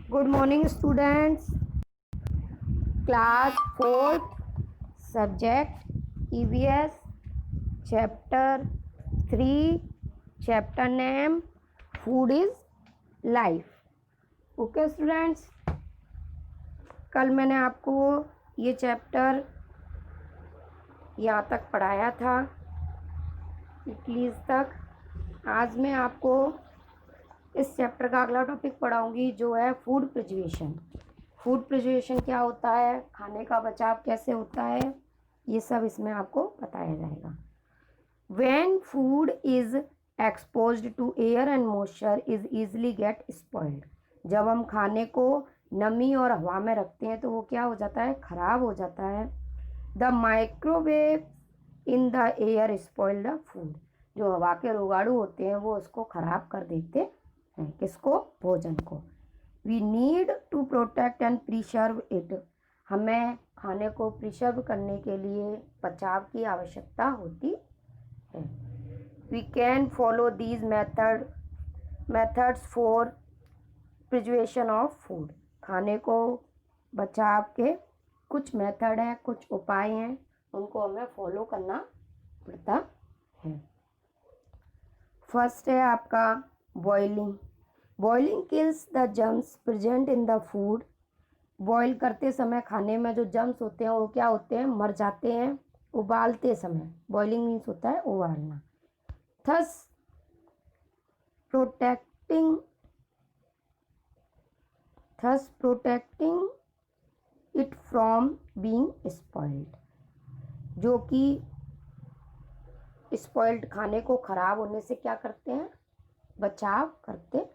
Good morning, students. Class 4th, subject EVS, chapter 3, chapter name Food is Life. Okay, students. कल मैंने आपको ये chapter यहाँ तक पढ़ाया था, 21 तक। आज मैं आपको इस चैप्टर का अगला टॉपिक पढ़ाऊंगी, जो है फूड प्रिजर्वेशन। फूड प्रिजर्वेशन क्या होता है, खाने का बचाव कैसे होता है, ये सब इसमें आपको बताया जाएगा। When food is exposed to air and moisture is easily get spoiled. जब हम खाने को नमी और हवा में रखते हैं तो वो क्या हो जाता है, खराब हो जाता है। The microwave in the air spoil the food. जो हवा के रोगाणु होते हैं वो उसको खराब कर देते हैं, किसको, भोजन को। We need to protect and preserve it. हमें खाने को प्रिजर्व करने के लिए बचाव की आवश्यकता होती है। We can follow these methods for preservation of food. खाने को बचाव के कुछ मेथड हैं, कुछ उपाय हैं, उनको हमें फॉलो करना पड़ता है। फर्स्ट है आपका boiling. Boiling kills the germs present in the food. Boil करते समय खाने में जो जर्म्स होते हैं वो क्या होते हैं, मर जाते हैं। उबालते समय, बॉइलिंग मीन्स होता है उबालना। Thus protecting it from being spoiled. जो कि स्पॉइल्ड खाने को खराब होने से क्या करते हैं, बचाव करते हैं।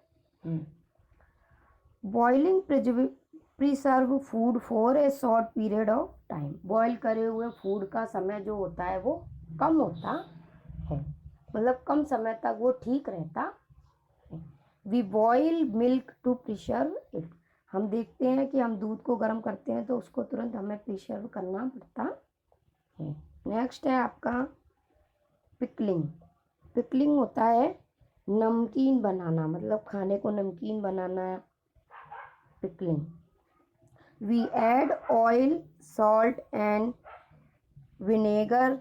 Boiling preserve food for a short period of time. Boil करे हुए फूड का समय जो होता है वो कम होता है, मतलब कम समय तक वो ठीक रहता है। We boil milk to preserve it. हम देखते हैं कि हम दूध को गर्म करते हैं तो उसको तुरंत हमें प्रिजर्व करना पड़ता है। नेक्स्ट है आपका पिकलिंग। पिकलिंग होता है नमकीन बनाना, मतलब खाने को नमकीन बनाना, pickling. We add oil, salt and vinegar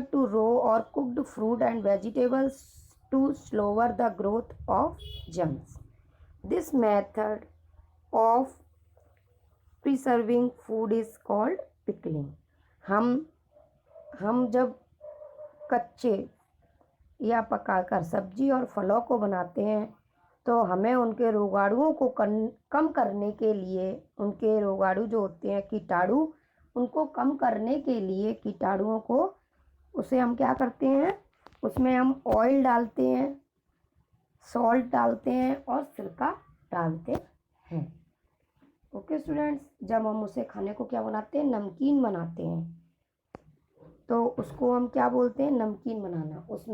to raw और cooked fruit and vegetables to slower the growth of germs. This method of preserving food is called pickling. हम जब कच्चे या पकाकर सब्जी और फलों को बनाते हैं तो हमें उनके रोगाणुओं को कम करने के लिए, उनके रोगाणु जो होते हैं कीटाणु, उनको कम करने के लिए कीटाणुओं को, उसे हम क्या करते हैं, उसमें हम ऑयल डालते हैं, सॉल्ट डालते हैं और सिरका डालते हैं। ओके स्टूडेंट्स, जब हम उसे खाने को क्या बनाते हैं, नमकीन बनाते हैं, तो उसको हम क्या बोलते हैं, नमकीन बनाना। उस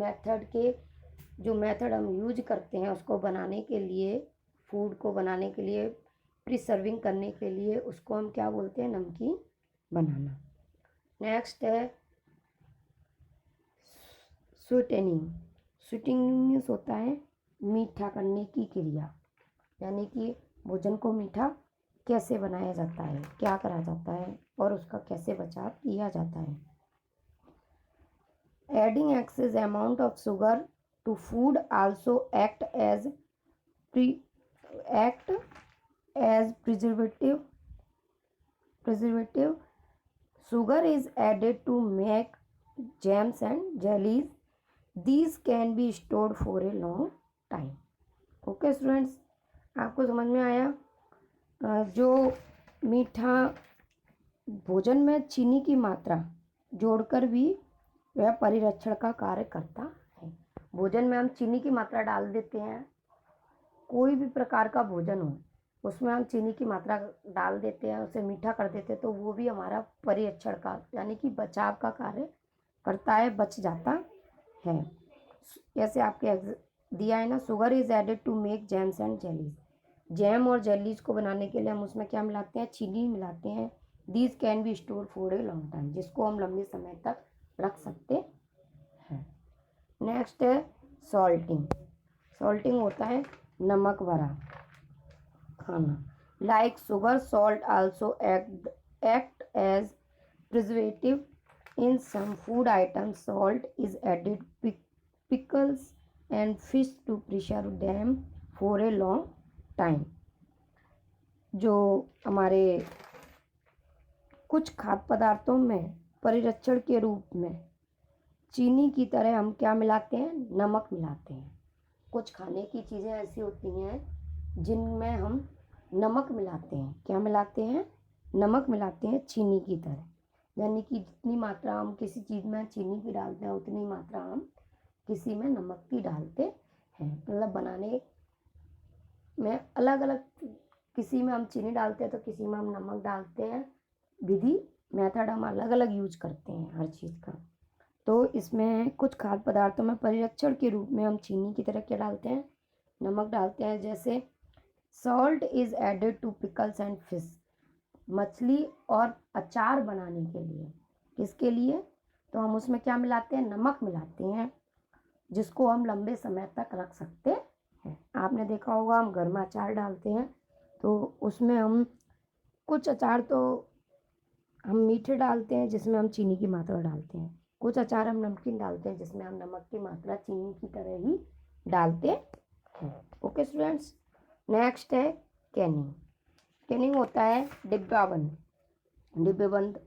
मेथड हम यूज करते हैं उसको बनाने के लिए, फूड को बनाने के लिए, प्रिजर्विंग करने के लिए, उसको हम क्या बोलते हैं, नमकीन बनाना। नेक्स्ट है स्वीटनिंग। स्वीटनिंग मीन्स होता है मीठा करने की क्रिया, यानी कि भोजन को मीठा कैसे बनाया जाता है, क्या करा जाता है और उसका कैसे बचाव किया जाता है। Adding excess amount of sugar to food also act as preservative. Sugar is added to make jams and jellies. These can be stored for a long time. Okay students, आपको समझ में आया। जो मीठा भोजन में चीनी की मात्रा जोड़कर भी वह परिरक्षण का कार्य करता है। भोजन में हम चीनी की मात्रा डाल देते हैं, कोई भी प्रकार का भोजन हो उसमें हम चीनी की मात्रा डाल देते हैं, उसे मीठा कर देते हैं, तो वो भी हमारा परिरक्षण का यानी कि बचाव का कार्य करता है, बच जाता है। जैसे आपके दिया है ना, sugar is added to make jams and jellies. Jam और जेलीज को बनाने के लिए हम उसमें क्या मिलाते हैं, चीनी मिलाते हैं। These can be store for a long time, जिसको हम लंबे समय तक रख सकते हैं। नेक्स्ट है सॉल्टिंग। सॉल्टिंग होता है नमक भरा खाना। Like sugar salt also act as preservative in some food items. Salt is added pickles and fish to preserve them for a long time. जो हमारे कुछ खाद्य पदार्थों में परिरक्षण के रूप में चीनी की तरह हम क्या मिलाते हैं, नमक मिलाते हैं। कुछ खाने की चीज़ें ऐसी होती हैं जिनमें हम नमक मिलाते हैं। क्या मिलाते हैं, नमक मिलाते हैं चीनी की तरह। यानी कि जितनी मात्रा हम किसी चीज़ में चीनी की डालते हैं उतनी मात्रा हम किसी में नमक की डालते हैं। मतलब बनाने में अलग अलग, किसी में हम चीनी डालते हैं तो किसी में हम नमक डालते हैं। विधि मेथड हम अलग अलग यूज करते हैं हर चीज़ का। तो इसमें कुछ खाद्य पदार्थों में परिरक्षण के रूप में हम चीनी की तरह क्या डालते हैं, नमक डालते हैं। जैसे salt is added to pickles and fish. मछली और अचार बनाने के लिए, किसके लिए, तो हम उसमें क्या मिलाते हैं, नमक मिलाते हैं, जिसको हम लंबे समय तक रख सकते हैं। आपने देखा होगा हम घर में अचार डालते हैं तो उसमें हम कुछ अचार तो हम मीठे डालते हैं जिसमें हम चीनी की मात्रा डालते हैं, कुछ अचार हम नमकीन डालते हैं जिसमें हम नमक की मात्रा चीनी की तरह ही डालते हैं। ओके स्टूडेंट्स, नेक्स्ट है कैनिंग। कैनिंग होता है डिब्बेबंद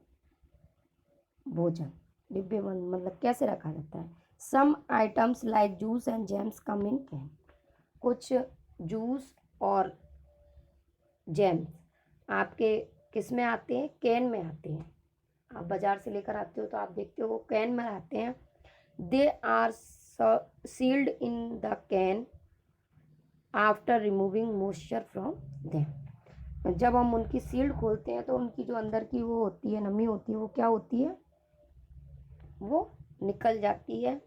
भोजन। डिब्बेबंद मतलब कैसे रखा जाता है। Some items like juice and jams come in can. कुछ जूस और जैम्स आपके किस में आते हैं, कैन में आते हैं। आप बाज़ार से लेकर आते हो तो आप देखते हो वो कैन में आते हैं। They are sealed in the can after removing moisture from them. जब हम उनकी सील्ड खोलते हैं तो उनकी जो अंदर की वो होती है, नमी होती है, वो क्या होती है, वो निकल जाती है,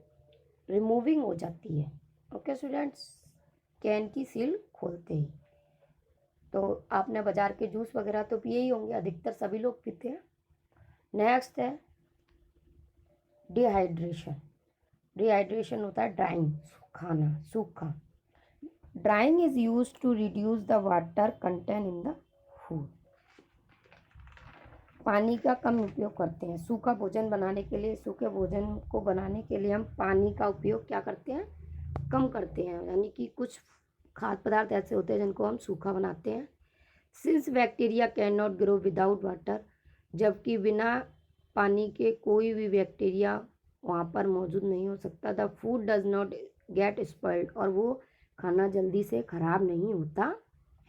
रिमूविंग हो जाती है। ओके स्टूडेंट्स, कैन की सील खोलते ही। तो आपने बाज़ार के जूस वगैरह तो पिए ही होंगे, अधिकतर सभी लोग पीते हैं। नेक्स्ट है डिहाइड्रेशन। डिहाइड्रेशन होता है ड्राइंग, खाना सूखा। Drying is use to reduce the water content in the food. पानी का कम उपयोग करते हैं सूखा भोजन बनाने के लिए। सूखे भोजन को बनाने के लिए हम पानी का उपयोग क्या करते हैं, कम करते हैं। यानी कि कुछ खाद्य पदार्थ ऐसे होते हैं जिनको हम सूखा बनाते हैं। Since bacteria can not grow without water. जबकि बिना पानी के कोई भी बैक्टीरिया वहाँ पर मौजूद नहीं हो सकता। The food does not gate spoiled. और वो खाना जल्दी से ख़राब नहीं होता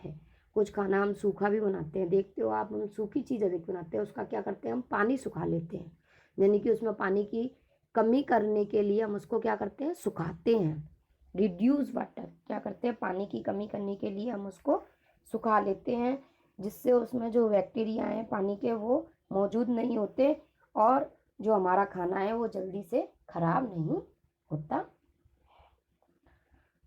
है। कुछ खाना हम सूखा भी बनाते हैं, देखते हो आप, हम सूखी चीज़ अधिक बनाते हैं। उसका क्या करते हैं, हम पानी सुखा लेते हैं। यानी कि उसमें पानी की कमी करने के लिए हम उसको क्या करते हैं, सुखाते हैं। रिड्यूस वाटर, क्या करते हैं, पानी की कमी करने के लिए हम उसको सुखा लेते हैं, जिससे उसमें जो बैक्टीरिया हैं पानी के वो मौजूद नहीं होते और जो हमारा खाना है वो जल्दी से ख़राब नहीं होता।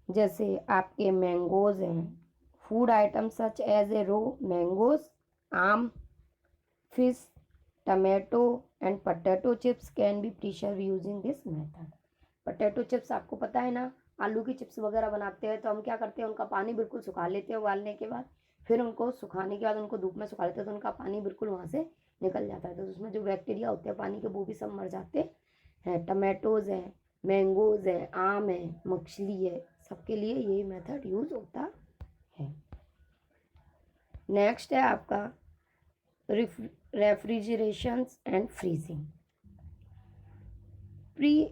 जैसे आपके मैंगोज़ हैं, food item such as a raw mangoes, आम, fish, tomato and potato chips can be preserve using this method. Potato chips आपको पता है ना, आलू की चिप्स वगैरह बनाते हैं तो हम क्या करते हैं, उनका पानी बिल्कुल सुखा लेते हैं उबालने के बाद। फिर उनको सुखाने के बाद उनको धूप में सुखा लेते हैं तो उनका पानी बिल्कुल वहाँ से निकल जाता है। तो उसमें जो बैक्टीरिया होते हैं पानी के वो भी सब मर जाते हैं। टमाटोज़ हैं, मैंगोज़ हैं, आम है, मछली है, सबके लिए यही मेथड यूज़ होता है। नेक्स्ट है आपका refrigeration and freezing. Pre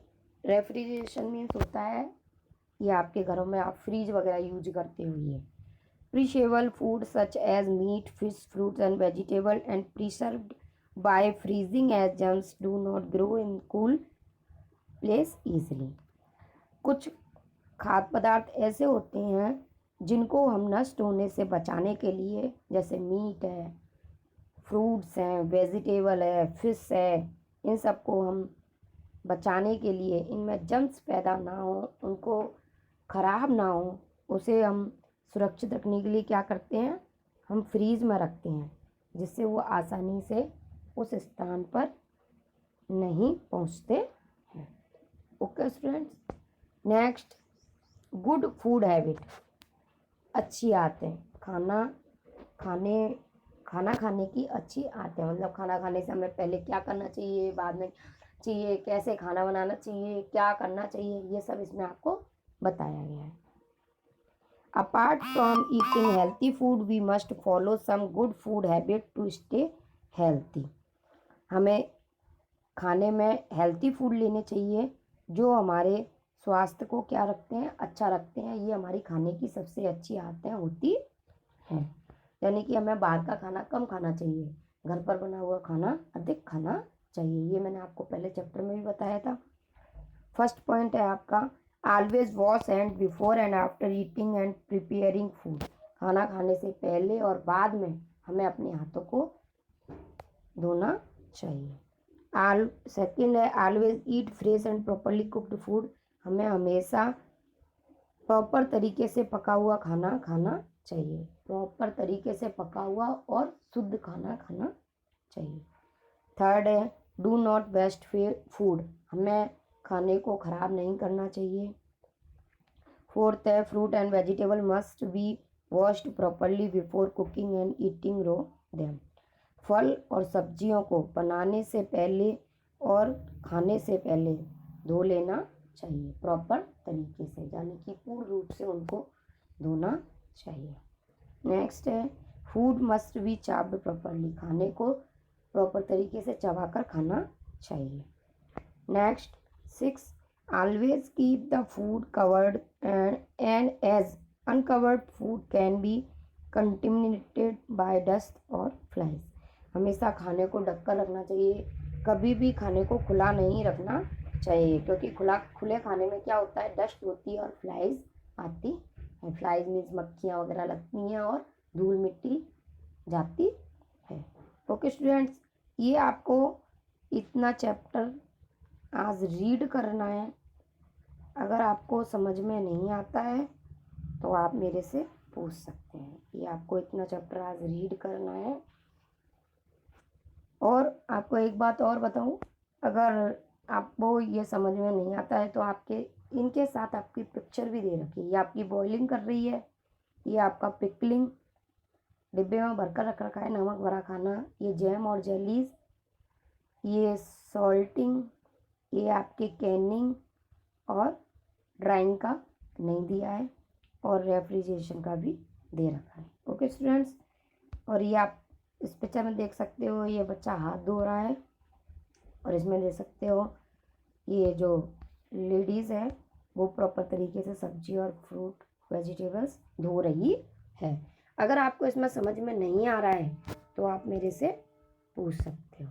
refrigeration means होता है ये आपके घरों में आप फ्रीज वगैरह यूज करते हुए। Perishable food such as meat, fish, fruits and vegetable and preserved by freezing as germs do not grow in cool place easily. कुछ खाद्य पदार्थ ऐसे होते हैं जिनको हम नष्ट होने से बचाने के लिए, जैसे मीट है, फ्रूट्स हैं, वेजिटेबल है, फिश है, इन सबको हम बचाने के लिए, इनमें जर्म्स पैदा ना हो, उनको ख़राब ना हो, उसे हम सुरक्षित रखने के लिए क्या करते हैं, हम फ्रीज में रखते हैं, जिससे वो आसानी से उस स्थान पर नहीं पहुंचते हैं। Okay students, next good food habit. अच्छी आदतें, खाना खाने की अच्छी आदतें, मतलब खाना खाने से हमें पहले क्या करना चाहिए, बाद में चाहिए, कैसे खाना बनाना चाहिए, क्या करना चाहिए, ये सब इसमें आपको बताया गया है। Apart from eating healthy food we must follow some good food habit to stay healthy. हमें खाने में हेल्थी फूड लेने चाहिए जो हमारे स्वास्थ्य को क्या रखते हैं, अच्छा रखते हैं। ये हमारी खाने की सबसे अच्छी आदतें होती हैं। यानी कि हमें बाहर का खाना कम खाना चाहिए, घर पर बना हुआ खाना अधिक खाना चाहिए। ये मैंने आपको पहले चैप्टर में भी बताया था। फर्स्ट पॉइंट है आपका, always wash hand before and after eating and preparing food. खाना खाने से पहले और बाद में हमें अपने हाथों को धोना चाहिए। सेकेंड है, always eat fresh and properly cooked food. हमें हमेशा प्रॉपर तरीके से पका हुआ खाना खाना चाहिए, प्रॉपर तरीके से पका हुआ और शुद्ध खाना खाना चाहिए। थर्ड है, डू नॉट वेस्ट फूड। हमें खाने को ख़राब नहीं करना चाहिए। फोर्थ है, fruit and vegetable must be washed properly before cooking and eating raw them. फल और सब्जियों को बनाने से पहले और खाने से पहले धो लेना चाहिए प्रॉपर तरीके से, यानी कि पूर्ण रूप से उनको धोना चाहिए। नेक्स्ट है, food must be chopped properly. खाने को प्रॉपर तरीके से चबाकर खाना चाहिए। Next 6, always keep the food covered and as uncovered food can be contaminated by dust और फ्लाइज। हमेशा खाने को ढककर रखना चाहिए, कभी भी खाने को खुला नहीं रखना चाहिए, क्योंकि खुले खाने में क्या होता है, डस्ट होती है और फ्लाइज आती है। फ्लाइज मीन्स मक्खियाँ वगैरह लगती हैं और धूल मिट्टी जाती है। ओके स्टूडेंट्स, ये आपको इतना चैप्टर आज रीड करना है। अगर आपको समझ में नहीं आता है तो आप मेरे से पूछ सकते हैं। ये आपको इतना चैप्टर आज रीड करना है। और आपको एक बात और बताऊं, अगर आपको ये समझ में नहीं आता है तो आपके इनके साथ आपकी पिक्चर भी दे रखी है। ये आपकी बॉइलिंग कर रही है, ये आपका पिकलिंग डिब्बे में भरकर रख रखा है, नमक भरा खाना, ये जैम और जेलीज, ये सॉल्टिंग, ये आपके कैनिंग और ड्राइंग का नहीं दिया है, और रेफ्रिजरेशन का भी दे रखा है। ओके स्टूडेंट्स, और ये आप इस पिक्चर में देख सकते हो, ये बच्चा हाथ धो रहा है, और इसमें देख सकते हो ये जो लेडीज़ है वो प्रॉपर तरीके से सब्जी और फ्रूट वेजिटेबल्स धो रही है। अगर आपको इसमें समझ में नहीं आ रहा है तो आप मेरे से पूछ सकते हो।